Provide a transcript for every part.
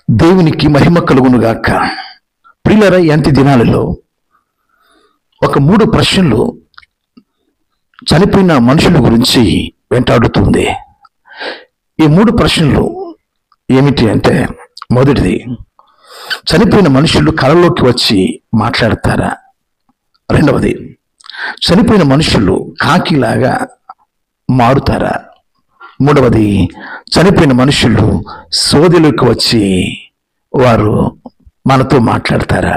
దేవునికి మహిమ కలుగునుగాక. ప్రియులారా, ఎంతి దినాలలో ఒక 3 ప్రశ్నలు చనిపోయిన మనుషుల గురించి వెంటాడుతుంది. ఈ 3 ప్రశ్నలు ఏమిటి అంటే, మొదటిది, చనిపోయిన మనుషులు కలలోకి వచ్చి మాట్లాడతారా? రెండవది, చనిపోయిన మనుషులు కాకిలాగా మారుతారా? మూడవది, చనిపోయిన మనుషులు సోదిలోకి వచ్చి వారు మనతో మాట్లాడతారా?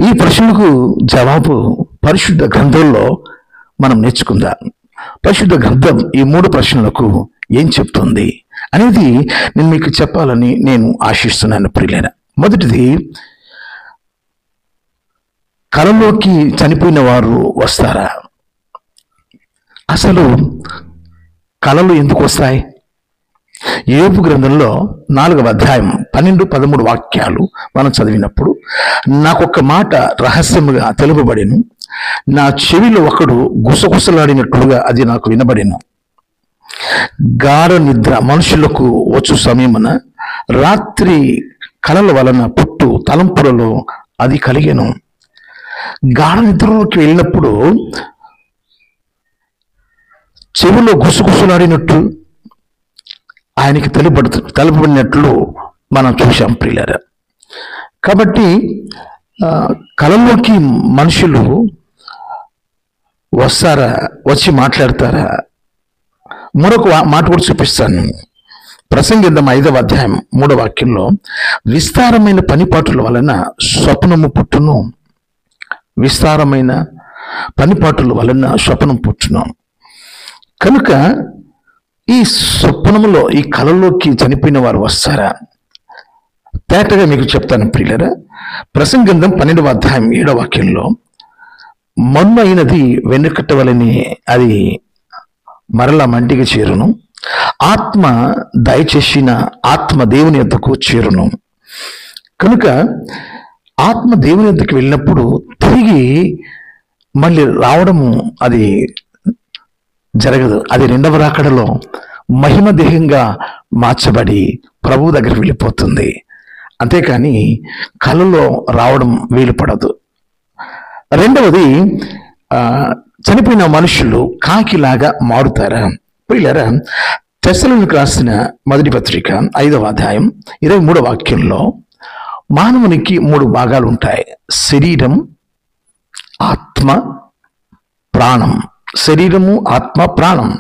ఈ ప్రశ్నలకు జవాబు పరిశుద్ధ గ్రంథంలో మనం నేర్చుకుందాం. పరిశుద్ధ గ్రంథం ఈ 3 ప్రశ్నలకు ఏం చెప్తుంది అనేది నేను మీకు చెప్పాలని నేను ఆశిస్తున్నాను ప్రియులైన. మొదటిది, కలలోకి చనిపోయిన వారు వస్తారా? అసలు కలలు ఎందుకు వస్తాయి? యోబు గ్రంథంలో 4వ అధ్యాయం 12-13 వాక్యాలు మనం చదివినప్పుడు, నాకొక మాట రహస్యముగా తెలుపబడెను, నా చెవిలో ఒకడు గుసగుసలాడినట్లుగా అది నాకు వినబడెను. గాఢ నిద్ర మనుషులకు వచ్చు సమయమున రాత్రి కలల వలన పుట్టు తలంపులలో అది కలిగెను. గాఢ నిద్రలోకి వెళ్ళినప్పుడు చెవిలో గుసగుసలాడినట్టు ఆయనకి తెలుపబడినట్లు మనం చూశాం ప్రియులారా. కాబట్టి కలలోకి మనుషులు వస్తారా, వచ్చి మాట్లాడతారా? మరొక మాట కూడా చూపిస్తాను. ప్రసంగిద్దాం 5వ అధ్యాయం 3వ వాక్యంలో, విస్తారమైన పనిపాటుల వలన స్వప్నము పుట్టును. విస్తారమైన పనిపాటుల వలన స్వప్నం పుట్టును. కనుక ఈ స్వప్నములో, ఈ కలలోకి చనిపోయిన వారు వస్తారా? తేటగా మీకు చెప్తాను ప్రియులారా. ప్రసంగిద్దాం 12వ అధ్యాయం 7వ వాక్యంలో, మన్ను అయినది వెనుకట వలని అది మరలా మంటికి చేరును, ఆత్మ దయచేసిన ఆత్మ దేవుని యొద్దకు చేరును. కనుక ఆత్మ దేవుని యొద్దకు వెళ్ళినప్పుడు తిరిగి మళ్ళీ రావడము అది జరగదు. అది 2వ రాకడలో మహిమ దేహంగా మార్చబడి ప్రభువు దగ్గర వెళ్ళిపోతుంది. అంతేకాని కలలో రావడం వీలు పడదు. రెండవది, చనిపోయిన మనుషులు కాకిలాగా మారుతారా? ప్రియులారా, తెస్సలోనికీయులకు రాసిన మొదటి పత్రిక 5వ అధ్యాయం 23వ వాక్యంలో, మానవునికి 3 భాగాలు ఉంటాయి: శరీరం, ఆత్మ, ప్రాణం. శరీరము, ఆత్మ, ప్రాణం.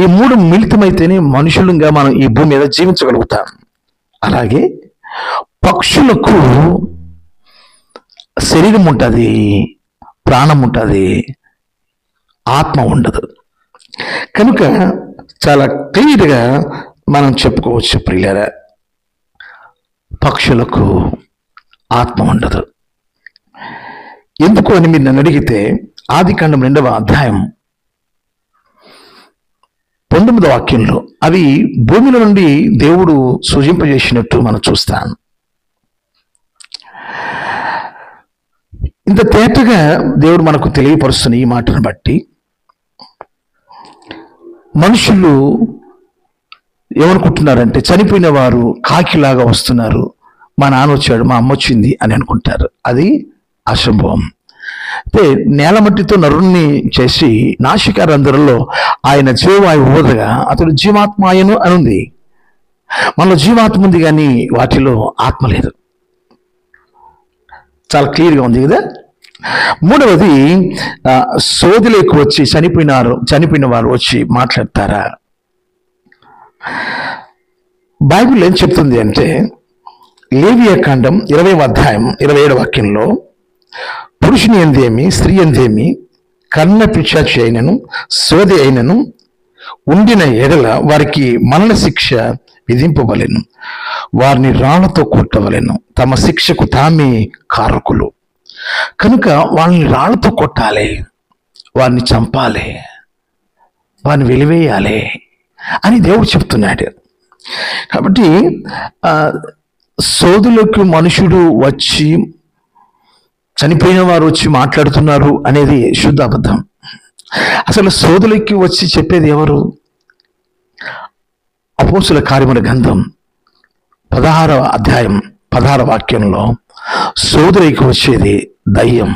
ఈ 3 మిళితమైతేనే మనుషులుగా మనం ఈ భూమి మీద జీవించగలుగుతాం. అలాగే పక్షులకు శరీరం ఉంటుంది, ప్రాణం ఉంటుంది, ఆత్మ ఉండదు. కనుక చాలా క్లియర్గా మనం చెప్పుకోవచ్చు ప్రియులారా, పక్షులకు ఆత్మ ఉండదు. ఎందుకు అని మీరు నన్ను అడిగితే, ఆదికాండం 2వ అధ్యాయం 19వ వాక్యంలో అవి భూమిలో నుండి దేవుడు సృజింపజేసినట్టు మనం చూస్తాం. ఇంత తేటగా దేవుడు మనకు తెలియపరుస్తున్న ఈ మాటను బట్టి, మనుషులు ఏమనుకుంటున్నారంటే, చనిపోయిన వారు కాకిలాగా వస్తున్నారు, మా నాన్న వచ్చాడు, మా అమ్మ వచ్చింది అని అనుకుంటారు. అది అసంభవం. అయితే నేల మట్టితో నరుణ్ణి చేసి నాసికారంధ్రంలో ఆయన జీవవాయువు ఊదగా అతడు జీవాత్మాయను అనుంది. మనలో జీవాత్మ ఉంది, కానీ వాటిలో ఆత్మ లేదు. చాలా క్లియర్గా ఉంది కదా. మూడవది, సోదిలోకి వచ్చి చనిపోయిన వారు వచ్చి మాట్లాడతారా? బైబిల్ ఏం చెప్తుంది అంటే, లేవియాకాండం 20వ అధ్యాయం 27వ వాక్యంలో, పురుషుని ఎందేమి స్త్రీ ఎందేమి కర్ణ పిశాచి అయినను సోది అయినను ఉండిన ఎడల వారికి మరణ శిక్ష విధింపవలెను, వారిని రాళ్లతో కొట్టవలెను, తమ శిక్షకు తామే కారకులు. కనుక వాళ్ళని రాళ్లతో కొట్టాలి, వారిని చంపాలి, వారిని వెలివేయాలి అని దేవుడు చెప్తున్నాడు. కాబట్టి సోదులకు మనుషుడు వచ్చి, చనిపోయిన వారు వచ్చి మాట్లాడుతున్నారు అనేది శుద్ధ అబద్ధం. అసలు సోదులకి వచ్చి చెప్పేది ఎవరు? అపోస్తుల కార్యముల గ్రంథం 16వ అధ్యాయం 16వ వాక్యంలో సోదరికి వచ్చేది దయ్యం,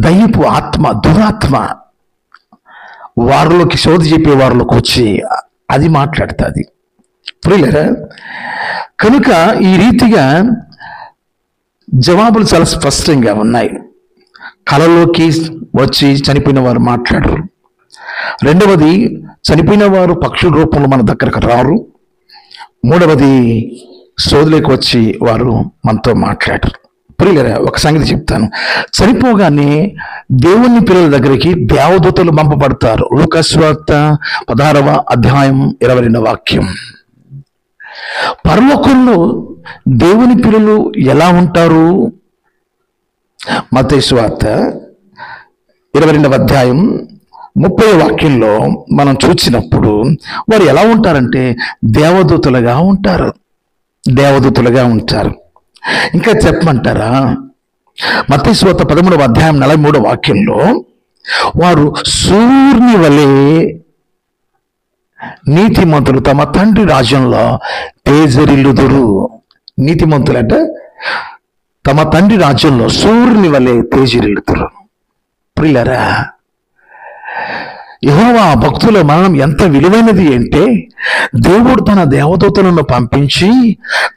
దయ్యపు ఆత్మ, దురాత్మ వారిలోకి, సోది చెప్పే వారిలోకి వచ్చి అది మాట్లాడుతుంది. ప్రియులారా, కనుక ఈ రీతిగా జవాబులు చాలా స్పష్టంగా ఉన్నాయి. కళలోకి వచ్చి చనిపోయిన వారు మాట్లాడరు. రెండవది, చనిపోయిన వారు పక్షుల రూపంలో మన దగ్గరకు రారు. మూడవది, సోదులోకి వచ్చి వారు మనతో మాట్లాడరు. ప్రియులారా, ఒక సంగతి చెప్తాను. చనిపోగానే దేవుని పిల్లల దగ్గరికి దేవదూతలు పంపబడతారు. లూకా సువార్త 16వ అధ్యాయం 22వ వాక్యం. పరలోకంలో దేవుని పిల్లలు ఎలా ఉంటారు? మత్తయి సువార్త 22వ అధ్యాయం 30వ వాక్యంలో మనం చూసినప్పుడు వారు ఎలా ఉంటారంటే దేవదూతలుగా ఉంటారు, దేవదూతలుగా ఉంటారు. ఇంకా చెప్పమంటారా? మత్తయి సువార్త 13వ అధ్యాయం 43వ వాక్యంలో వారు సూర్యుని వలె నీతిమంతులు తమ తండ్రి రాజ్యంలో తేజరిల్లుదురు. నీతిమంతులంట తమ తండ్రి రాజ్యంలో సూర్యుని వలె తేజరిల్లుదురు. ప్రియులారా, యెహోవా భక్తుల మరణం ఎంత విలువైనది అంటే దేవుడు తన దేవదూతలను పంపించి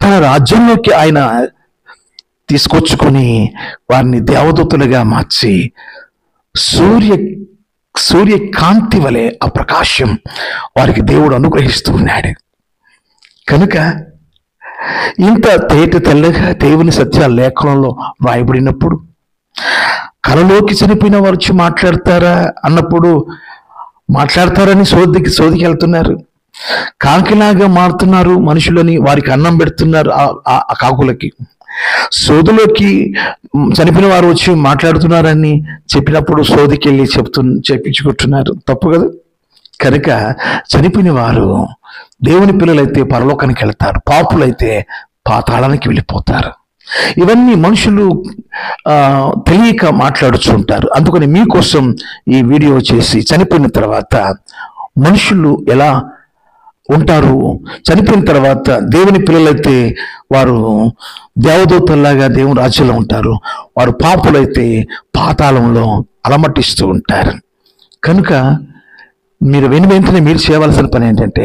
తన రాజ్యంలోకి ఆయన తీసుకొచ్చుకొని వారిని దేవదూతలుగా మార్చి సూర్యకాంతి వలె ఆ ప్రకాశం వారికి దేవుడు అనుగ్రహిస్తూ ఉన్నాడు. కనుక ఇంత తేట తెల్లగా దేవుని సత్య లేఖనంలో రాయబడినప్పుడు కలలోకి చనిపోయిన వారు వచ్చి మాట్లాడతారా అన్నప్పుడు మాట్లాడతారని సోదికి వెళ్తున్నారు. కాకిలాగా మారుతున్నారు మనుషులని, వారికి అన్నం పెడుతున్నారు ఆ కాకులకి. సోదులోకి చనిపోయిన వారు వచ్చి మాట్లాడుతున్నారని చెప్పినప్పుడు సోదికి వెళ్ళి చెప్పించుకుంటున్నారు. తప్పు కదా. కనుక చనిపోయిన వారు దేవుని పిల్లలైతే పరలోకానికి వెళ్తారు, పాపులైతే పాతాళానికి వెళ్ళిపోతారు. ఇవన్నీ మనుషులు తెలియక మాట్లాడుతుంటారు. అందుకని మీకోసం ఈ వీడియో చేసి, చనిపోయిన తర్వాత మనుషులు ఎలా ఉంటారు, చనిపోయిన తర్వాత దేవుని పిల్లలైతే వారు దేవదూతల్లాగా దేవుని రాజ్యంలో ఉంటారు, వారు పాపులైతే పాతాళంలో అలమటిస్తూ ఉంటారు. కనుక మీరు వెంటనే మీరు చేయవలసిన పని ఏంటంటే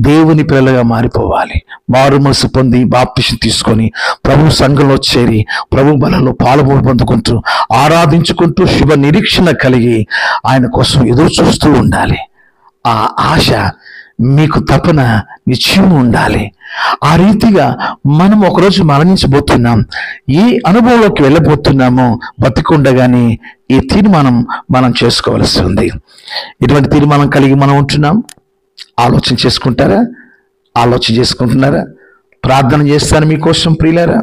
దేవుని పిల్లలుగా మారిపోవాలి. మారు మనసు పొంది బాప్తిసం తీసుకొని ప్రభు సంఘంలో చేరి ప్రభు బలంలో పొందుకుంటూ ఆరాధించుకుంటూ శుభ నిరీక్షణ కలిగి ఆయన కోసం ఎదురు చూస్తూ ఉండాలి. ఆ ఆశ మీకు తపన నిశ్చయం ఉండాలి. ఆ రీతిగా మనం ఒకరోజు మరణించబోతున్నాం. ఏ అనుభవంలోకి వెళ్ళబోతున్నామో బతికుండగానే ఈ తీర్మానం మనం చేసుకోవలసి ఉంది. ఇటువంటి తీర్మానం కలిగి మనం ఉంటున్నాం. ఆలోచన చేసుకుంటున్నారా? ప్రార్థన చేస్తాను మీకోసం ప్రియులారా.